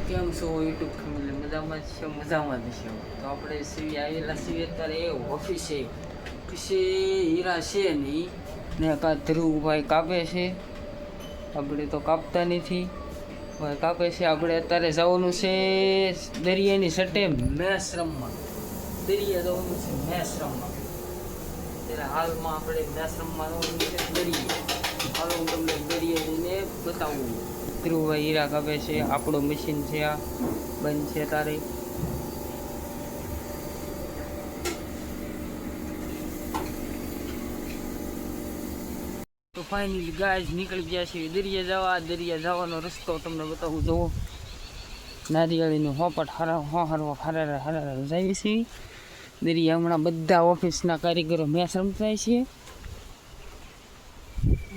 કેમ છો YouTube family? મજામાં જ છે, મજામાં જ છે. તો આપણે સીવી આવેલા છીએ અત્યારે ઓફિસે હીરા છે નહીં ને કાં ધ્રુવભાઈ કાપે છે. આપણે તો કાપતા નથી, ભાઈ કાપે છે. આપણે અત્યારે જવાનું છે દરિયાની સટે મેચ રમવા. દરિયા જવાનું છે મેચ રમવા. ત્યારે હાલમાં આપણે મેચ રમવા જવાનું છે દરિયે. હાલ હું તમને દરિયા જઈને બતાવું. ધ્રુવભાઈ હીરા કાપે છે. આપણું મશીન છે, આ બંધ છે તારે. તો ફાઇનલી ગાય નીકળી ગયા છે દરિયા જવાનો રસ્તો તમને બતાવું. જુઓ નારિયેળીનું હોપટ હરારા જાય છે દરિયા. હમણાં બધા ઓફિસના કારીગરો મેચ રમતા છે.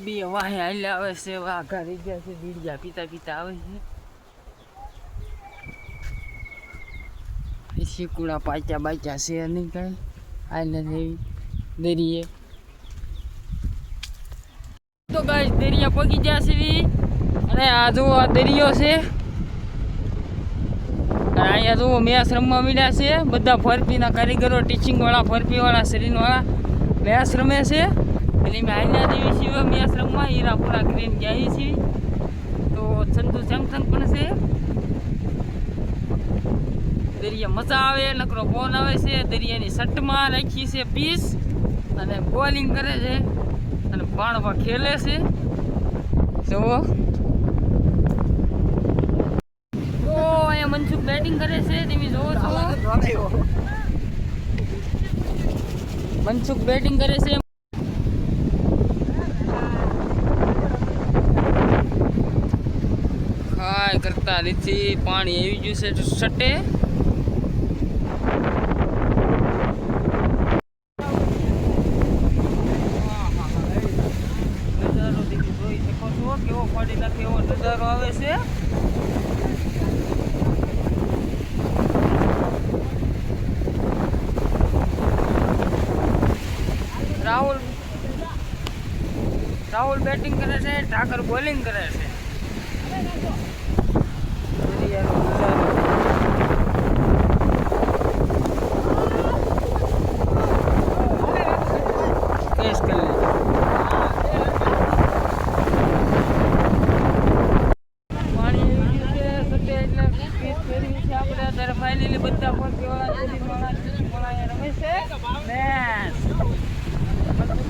બે વાહે હાલ્યા આવે છે, વાઘા રહી ગયા છે, દીડિયા પીતા પીતા આવે છે. શીકુડા પાચ્યા બાચ્યા છે નહીં કાંઈ હાલે એવી દરિયે. તો ગાય દરિયા પગી ગયા છે અને આ જુઓ આ દરિયો છે. અને અહીંયા જુઓ મેચ રમવા મળ્યા છે બધા ફરપીના કારીગરો, ટીચિંગ વાળા, ફરપી વાળા, શરીર વાળા મેચ રમે છે. એટલે મેં હાલ્યા જેવી છીએ મેચ રમવા. હીરા પૂરા કરીને ગયા છીએ. તો ચંદુ સેમસંગ પણ છે. દરિયા મજા આવે, નકરો ફોન આવે છે. દરિયાની સટમાં રાખી છે પીસ અને બોલિંગ કરે છે અને પાણવા ખેલે છે. જુઓ તો અહીંયા મનસુખ બેટિંગ કરે છે, તમે જોવો છો. મનસુખ બેટિંગ કરે છે. કાંઈ કરતા નથી, પાણી આવી ગયું છે સટે. નજારો તમે જોઈ શકો છો, કેવો ફાડી નાખે એવો નજારો આવે છે. રાહુલ બેટિંગ કરે છે, ઠાકર બોલિંગ કરે છે. ફાઇનલી બધા રમે છે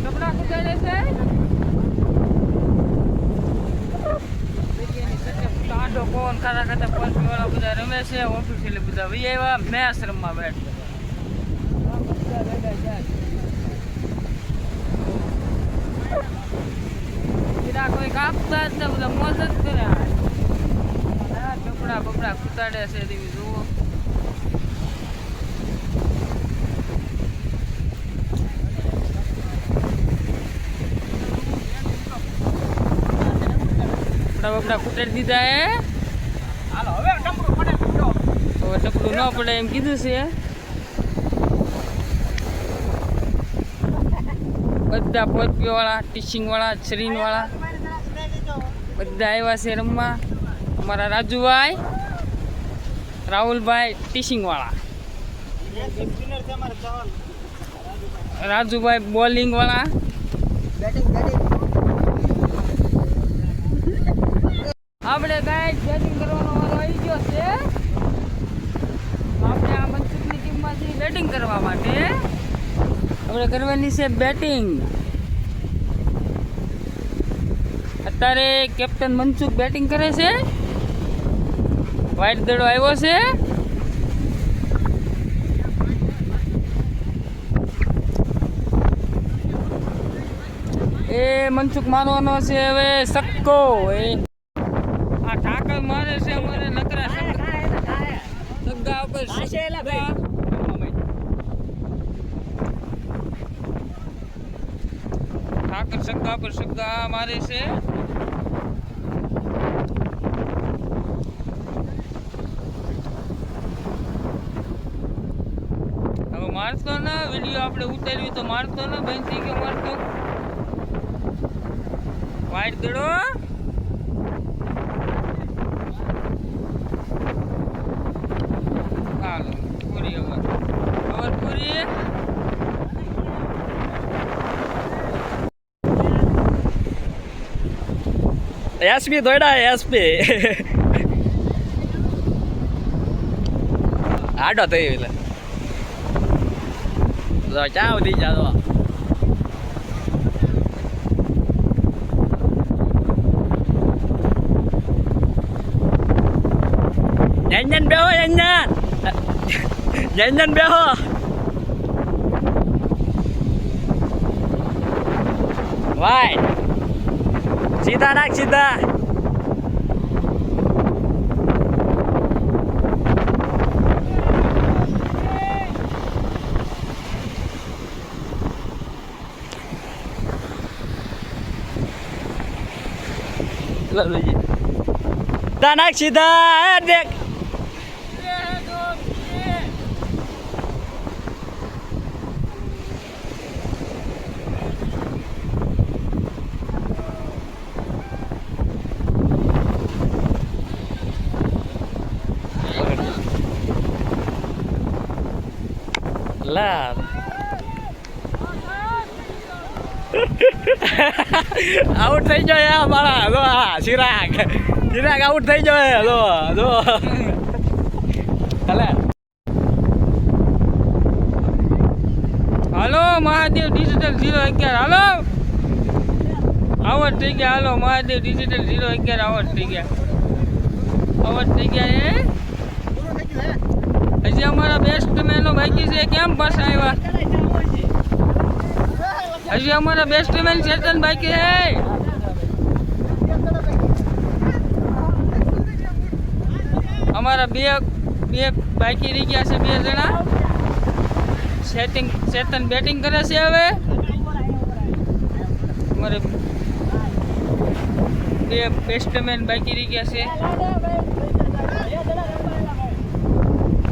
કપડા કુદાડે છે. કાંડો કોણ ખાતા ખાતા પંચી વાળા બધા રમે છે. ઓફિસ એટલે બધા વહી આવ્યા મેચ રમવા બેઠ. કોઈ કાપતા જ ને બધા મોજ જ કરે. કપડા બપડા કુદાડે છે તમે જુઓ. કપડા કુટાડી દીધા હે. તો ટપડું ન પડે એમ કીધું છે. બધા પોતપી વાળા, ટીચિંગ વાળા, શરીર વાળા બધા આવ્યા છે રમવા. અમારા રાજુભાઈ, રાહુલભાઈ ટીચિંગ વાળા, રાજુભાઈ બોલિંગ વાળા. આપણે ગાય બેટિંગ કરવાનો વારો આવી ગયો છે. આપણે આ મનસુખની ટીમમાંથી બેટિંગ કરવા માટે આપણે કરવાની છે બેટિંગ. અત્યારે કેપ્ટન મનસુખ બેટિંગ કરે છે. વાઇટ દડો આવ્યો છે. એ મનસુખ મારવાનો છે હવે સક્કો. આ ઠાકર મારે છે અમારે નકરા સગ્ગા ઉપર ઠાકર સગ્ગા પર સગ્ગા મારે છે. હવે મારતો ને વિડીયો આપણે ઉતાર્યું તો મારતો ને બેનથી કે મારતો. વાઇટ દડો એસપી દોડ્યા એસપી આડો થઈ એટલે ચા ઉધી જાતો Nyanyian beho nyanyian beho Why Sita nak Sita Tanak Sita dek lah out થઈ જાય મારા જો ચિરાગ out થઈ જાય જો હાલે હાલો મહાદેવ ડિજિટલ 011 હાલો આવટ થઈ ગયા હાલો મહાદેવ ડિજિટલ 011 આવટ થઈ ગયા હજી અમારા બેસ્ટ મેનો બાકી છે કેમ પાછા આવ્યા હજી અમારા બેસ્ટ મેન ચેતન બાકી છે અમારા બે બાકી રહી ગયા છે 2 જણા ચેતન બેટિંગ કરે છે હવે અમારે બે બેસ્ટ મેન બાકી રહી ગયા છે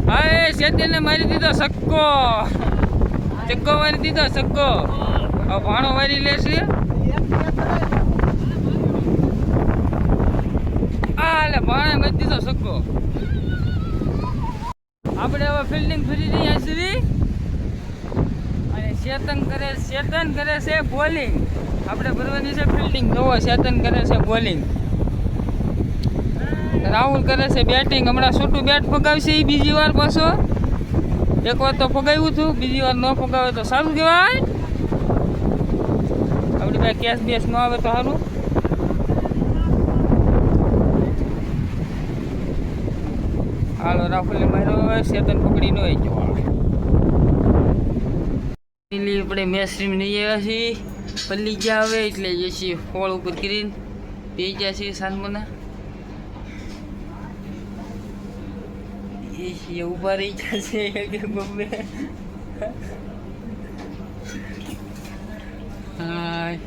હા ચેતનને મારી દીધો છક્કો મારી દીધો છક્કો હવે ભાણો મારી લેશે એટલે ભાણે મારી દીધો છક્કો આપણે હવે ફિલ્ડિંગ ફરી રહ્યા છીએ અને ચેતન કરે છે બોલિંગ આપણે ભરવાની છે ફિલ્ડિંગ જોવો ચેતન કરે છે બોલિંગ રાહુલ કરે છે બેટિંગ હમણાં છોટું બેટ ફગાવશે એ બીજી વાર પાછો એક વાર તો ફગાવ્યું હતું બીજી વાર ન ફગાવે તો સારું કહેવાય આપણી પાસે કેશ બેસ ન આવે તો સારું હાલો રાહુલને માર્યો હવે ચેતન પકડી ન હોય આપણે મેચ સ્ટ્રીમ નહીં આવ્યા છીએ પલ્લી ગયા આવે એટલે જે છીએ હોળ ઉપર કરીને બે ગયા છીએ સાનમોના એ ઉભા રહી જશે કે મમ્મી હાય